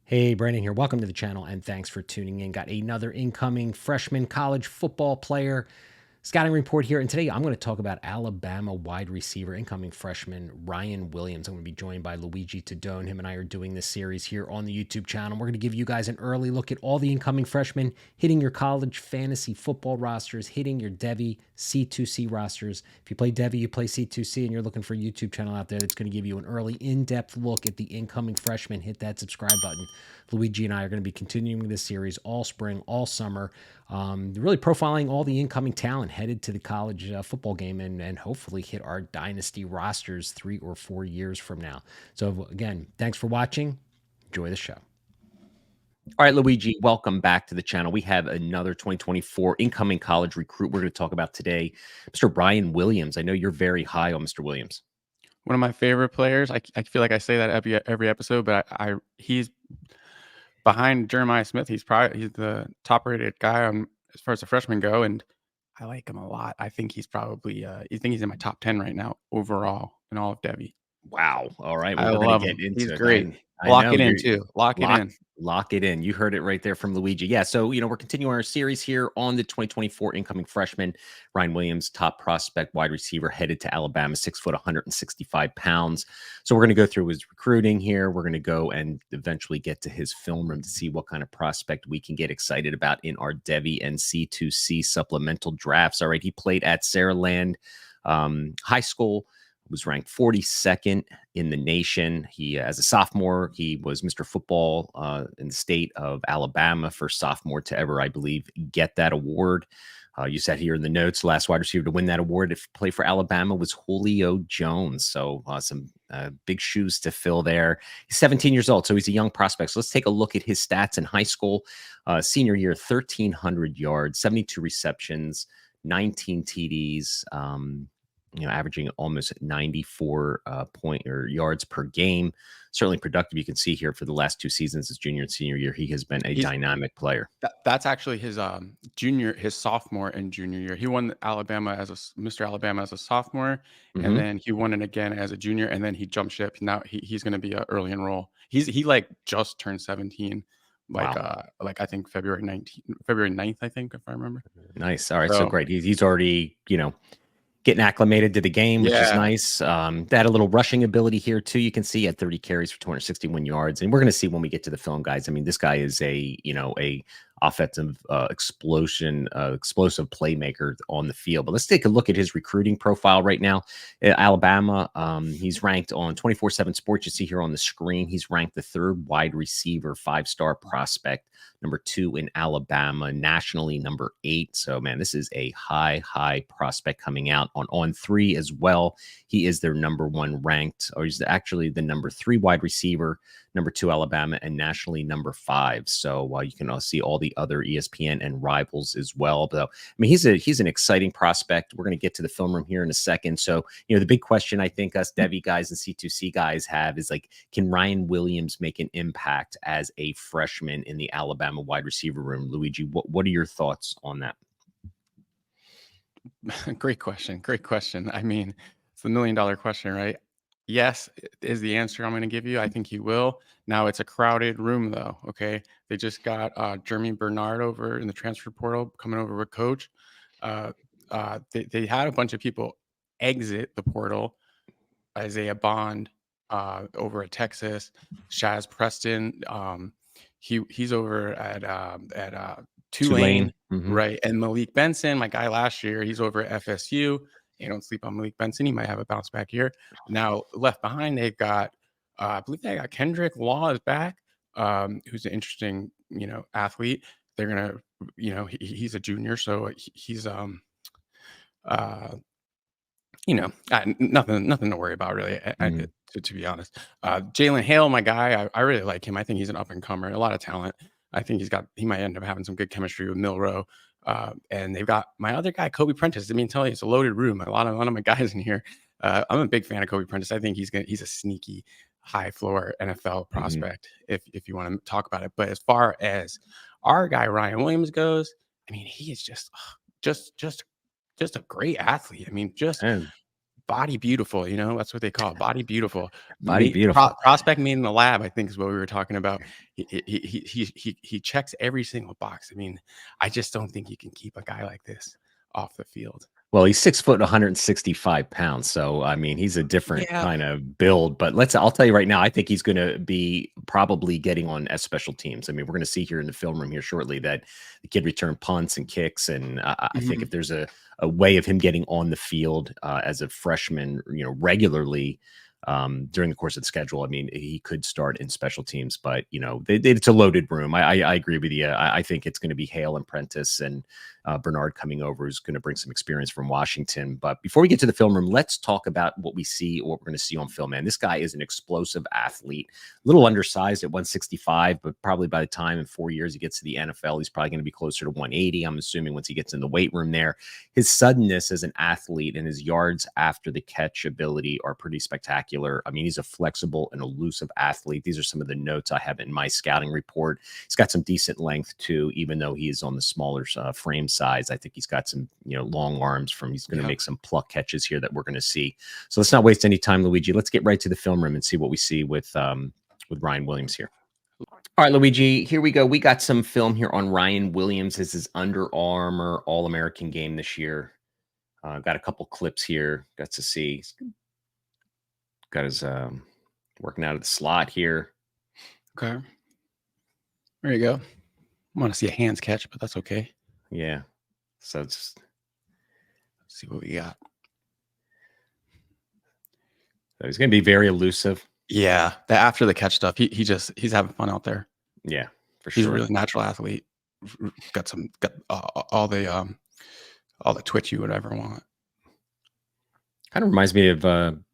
Hey, Brandon here. Welcome to the channel and thanks for tuning in. Got another incoming freshman college football player scouting report here. And today I'm going to talk about Alabama wide receiver, incoming freshman Ryan Williams. I'm going to be joined by Luigi Tadone. Him and I are doing this series here on the YouTube channel. We're going to give you guys an early look at all the incoming freshmen hitting your college fantasy football rosters, hitting your Devy C2C rosters. If you play Devy, you play C2C, and you're looking for a YouTube channel out there that's going to give you an early in-depth look at the incoming freshmen, hit that subscribe button. Luigi and I are going to be continuing this series all spring, all summer, really profiling all the incoming talent headed to the college football game and hopefully hit our Dynasty rosters 3 or 4 years from now. So again, thanks for watching. Enjoy the show. All right, Luigi, welcome back to the channel. We have another 2024 incoming college recruit we're going to talk about today, Mr. Ryan Williams. I know you're very high on Mr. Williams. One of my favorite players. I feel like I say that every episode, but he's behind Jeremiah Smith. He's the top rated guy on as far as the freshmen go, and I like him a lot. I think he's probably he's in my top 10 right now overall in all of Devy. Wow. All right. Well, I we're going love to him. get into He's it. great. I Lock know it in too. Lock it in. Lock it in. You heard it right there from Luigi. Yeah. So, we're continuing our series here on the 2024 incoming freshman, Ryan Williams, top prospect wide receiver headed to Alabama, 6 foot, 165 pounds. So we're going to go through his recruiting here. We're going to go and eventually get to his film room to see what kind of prospect we can get excited about in our Devy and C2C supplemental drafts. All right. He played at Saraland High School, was ranked 42nd in the nation. He, as a sophomore, he was Mr. Football in the state of Alabama, first sophomore to ever, I believe, get that award. You said here in the notes, last wide receiver to win that award to play for Alabama was Julio Jones. So some big shoes to fill there. He's 17 years old, so he's a young prospect. So let's take a look at his stats in high school. Senior year, 1,300 yards, 72 receptions, 19 TDs, averaging almost 94 yards per game. Certainly productive. You can see here for the last 2 seasons, his junior and senior year, he has been a dynamic player. That's actually his his sophomore and junior year. He won Mr. Alabama as a sophomore, and then he won it again as a junior, and then he jumped ship. Now he's going to be an early enroll. He like just turned 17. Wow. I think February 9th, I think, if I remember. Nice. All right. So great. He's already, getting acclimated to the game, which is nice. They had a little rushing ability here too. You can see at 30 carries for 261 yards. And we're going to see when we get to the film, guys. I mean, this guy is a offensive explosive playmaker on the field. But let's take a look at his recruiting profile right now. Alabama, he's ranked on 24/7 Sports. You see here on the screen, he's ranked the 3rd wide receiver, 5-star prospect, number 2 in Alabama, nationally number 8. So, man, this is a high prospect coming out on 3 as well. He is their number 1 ranked, or he's actually the number 3 wide receiver, number 2 Alabama, and nationally number 5. So you can see all the other ESPN and rivals as well. But I mean, he's an exciting prospect. We're going to get to the film room here in a second. So, the big question I think us Devy guys and C2C guys have is like, can Ryan Williams make an impact as a freshman in the Alabama wide receiver room? Luigi, what are your thoughts on that? Great question. I mean, it's the $1 million question, right? Yes, is the answer I'm going to give you. I think he will. Now it's a crowded room, though. Okay, they just got Jeremy Bernard over in the transfer portal, coming over with coach. They had a bunch of people exit the portal. Isaiah Bond over at Texas, Shaz Preston. He's over at Tulane. Right. And Malik Benson, my guy last year, he's over at FSU. You don't sleep on Malik Benson. He might have a bounce back here. Now, left behind, they've got, I believe they got Kendrick Law is back, who's an interesting, athlete. They're going to, he's a junior. So he's, nothing to worry about, really, to be honest. Jalen Hale, my guy, I really like him. I think he's an up-and-comer, a lot of talent. I think he might end up having some good chemistry with Milrow. And they've got my other guy, Kobe Prentice. I mean, tell you, it's a loaded room. A lot of my guys in here. I'm a big fan of Kobe Prentice. I think he's a sneaky high floor NFL prospect, if you want to talk about it. But as far as our guy Ryan Williams goes, I mean, he is just a great athlete. I mean, body beautiful, you know, that's what they call it, body beautiful. Body beautiful. Prospect made in the lab, I think is what we were talking about. He checks every single box. I mean, I just don't think you can keep a guy like this off the field. Well, he's 6 foot, 165 pounds. So, I mean, he's a different Yeah. kind of build. But I'll tell you right now, I think he's going to be probably getting on as special teams. I mean, we're going to see here in the film room here shortly that the kid returned punts and kicks. And I think if there's a way of him getting on the field as a freshman, regularly during the course of the schedule, I mean, he could start in special teams. But, it's a loaded room. I agree with you. I think it's going to be Hale and Prentice and Bernard coming over, who's going to bring some experience from Washington. But before we get to the film room, let's talk about what we see or what we're going to see on film, man. This guy is an explosive athlete, a little undersized at 165, but probably by the time in 4 years he gets to the NFL, he's probably going to be closer to 180. I'm assuming once he gets in the weight room there. His suddenness as an athlete and his yards after the catch ability are pretty spectacular. I mean, he's a flexible and elusive athlete. These are some of the notes I have in my scouting report. He's got some decent length too, even though he is on the smaller frame size. I think he's got some, long arms he's going to make some pluck catches here that we're going to see. So let's not waste any time, Luigi. Let's get right to the film room and see what we see with Ryan Williams here. All right, Luigi, here we go. We got some film here on Ryan Williams. This is Under Armour All-American game this year. Got a couple clips here. Got to see. Got his working out of the slot here. Okay. There you go. I want to see a hands catch, but that's okay. Yeah. So let's see what we got. So he's going to be very elusive. Yeah. After the catch stuff, he's having fun out there. Yeah, for sure. He's a really natural athlete. Got all the twitch you would ever want. Kind of reminds me of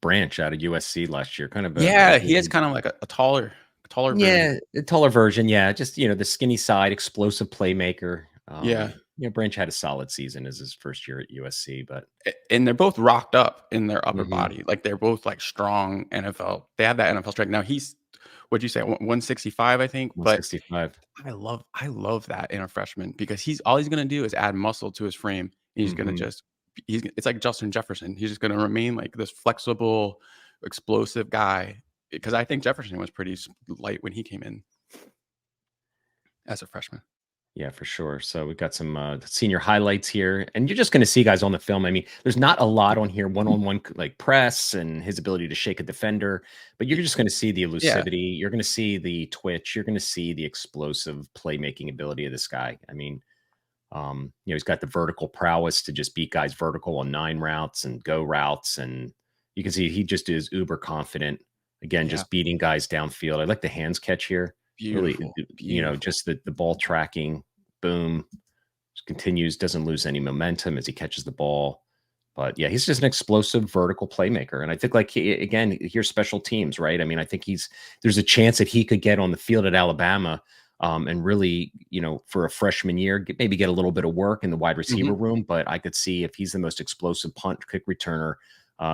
Branch out of USC last year. Kind of. He is kind of like a taller version. Yeah, a taller version. Yeah, just the skinny side, explosive playmaker. Branch had a solid season as his first year at USC, and they're both rocked up in their upper body. Like they're both like strong NFL. They have that NFL strength. Now he's, what'd you say, 165, I think. 165. But I love that in a freshman because all he's gonna do is add muscle to his frame. He's gonna it's like Justin Jefferson. He's just gonna remain like this flexible, explosive guy. Because I think Jefferson was pretty light when he came in as a freshman. Yeah, for sure. So we've got some senior highlights here, and you're just going to see guys on the film. I mean, there's not a lot on here, one-on-one like press and his ability to shake a defender, but you're just going to see the elusivity. You're going to see the twitch. You're going to see the explosive playmaking ability of this guy. I mean, he's got the vertical prowess to just beat guys vertical on 9 routes and go routes, and you can see he just is uber confident. Again, just beating guys downfield. I like the hands catch here. Beautiful. Really, just the ball tracking. Boom, just continues, doesn't lose any momentum as he catches the ball. But yeah, he's just an explosive vertical playmaker. And I think here's special teams, right? I mean, I think there's a chance that he could get on the field at Alabama and really, for a freshman year, maybe get a little bit of work in the wide receiver room. But I could see if he's the most explosive punt kick returner.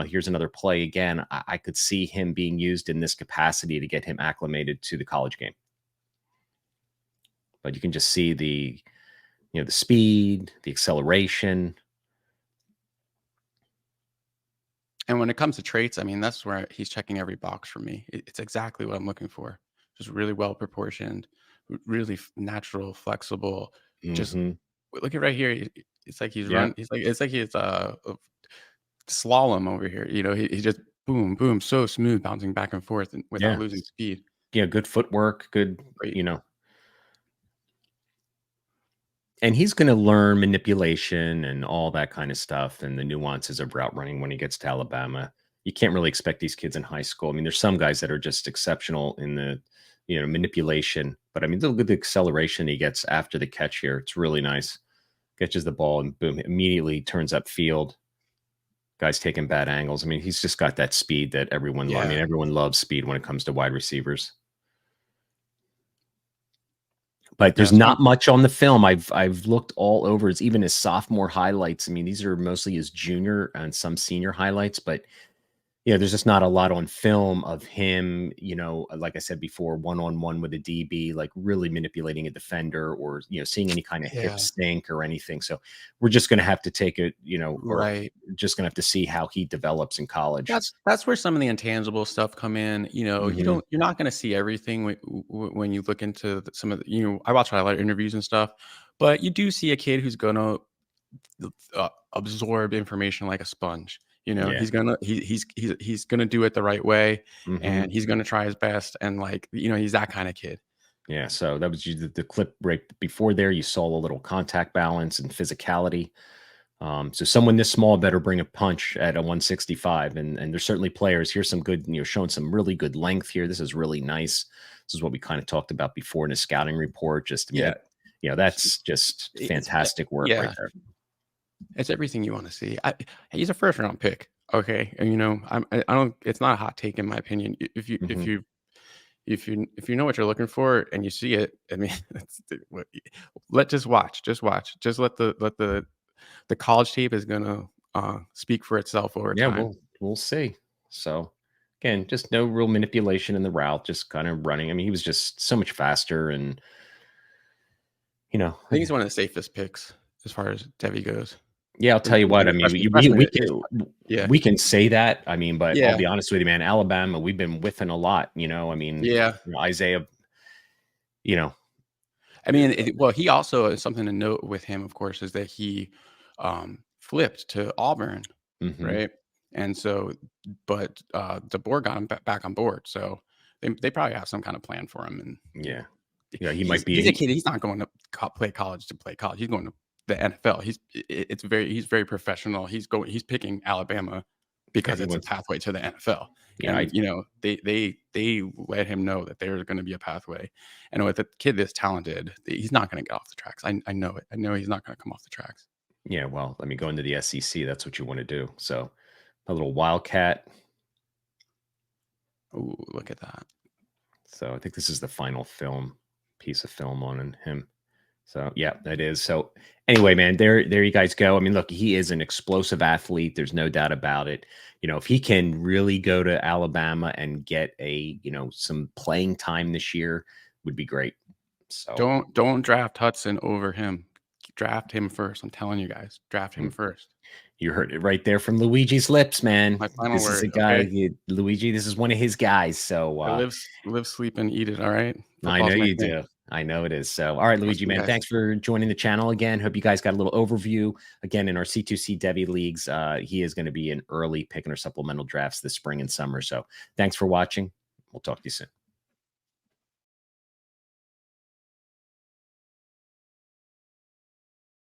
Here's another play again. I could see him being used in this capacity to get him acclimated to the college game. But you can just see the speed, the acceleration. And when it comes to traits, I mean, that's where he's checking every box for me. It's exactly what I'm looking for. Just really well proportioned, really natural, flexible. Just look at right here. It's like he's run. It's like he's a slalom over here. He just boom, boom, so smooth, bouncing back and forth and without losing speed. Yeah, good footwork, good. And he's going to learn manipulation and all that kind of stuff and the nuances of route running when he gets to Alabama. You can't really expect these kids in high school. I mean, there's some guys that are just exceptional in the, manipulation. But I mean, look at the acceleration he gets after the catch here. It's really nice. Catches the ball and boom, immediately turns up field. Guys taking bad angles. I mean, he's just got that speed that everyone loves. I mean, everyone loves speed when it comes to wide receivers. But there's not much on the film. I've looked all over. It's even his sophomore highlights. I mean, these are mostly his junior and some senior highlights. But Yeah, there's just not a lot on film of him, like I said before, one-on-one with a DB, like really manipulating a defender or, seeing any kind of hip Yeah, stink or anything. So we're just going to have to take it, or right. just going to have to see how he develops in college. That's where some of the intangible stuff come in. Hmm. You're not going to see everything when you look into some of the, I watch a lot of interviews and stuff, but you do see a kid who's going to absorb information like a sponge. Yeah. He's gonna do it the right way, Hmm. and he's gonna try his best, and like he's that kind of kid. Yeah. So that was the clip right before there. You saw a little contact balance and physicality. So someone this small better bring a punch at a 165, and there's certainly players. Here's some good, showing some really good length here. This is really nice. This is what we kind of talked about before in a scouting report. Just, I mean, Yeah, that's just it's fantastic work right yeah, there. it's everything you want to see. He's a first round pick. Okay, and I don't. It's not a hot take in my opinion. Hmm. If you know what you're looking for and you see it, I mean, just watch, just the college tape is gonna speak for itself over Yeah, time. we'll see. So again, just no real manipulation in the route, just kind of running. I mean, he was just so much faster, and you know, I think he's one of the safest picks as far as Devy goes. Yeah, I'll tell you what, In I the mean, freshman, we is can yeah, we can say that, I mean, but I'll yeah, be honest with you, man, Alabama, we've been whiffing a lot, I mean, yeah. Isaiah, you know, I mean, well, he also something to note with him, of course, is that he flipped to Auburn, mhm, right? And so, but DeBoer got him back on board, so they probably have some kind of plan for him. And yeah, he might he's a be kid. He's not going to play college to play college. He's going to the NFL. He's very professional. He's picking Alabama yeah, because he it's a wants pathway to the NFL. yeah, And they let him know that there's going to be a pathway. And with a kid this talented, he's not going to get off the tracks. I know it. I know he's not going to come off the tracks. yeah, well, I mean, going to the SEC, that's what you wanna do, so, a little wildcat, Ooh, look at that. so I think this is the final piece of film on him. So yeah, that is. So anyway, man, there you guys go. I mean, look, he is an explosive athlete. There's no doubt about it. If he can really go to Alabama and get some playing time this year, would be great. So Don't draft Hudson over him. Draft him first. I'm telling you guys, draft him mm, first. you heard it right there from Luigi's lips, man. My final This is a word. guy, Okay. Luigi. This is one of his guys. So I live, sleep, and eat it. All right. I know Football's my you thing. do. I know it is. So, all right, I'll Luigi, see you man, guys. thanks for joining the channel again. Hope you guys got a little overview again in our C2C Devy leagues. He is going to be an early pick in our supplemental drafts this spring and summer. So, thanks for watching. We'll talk to you soon.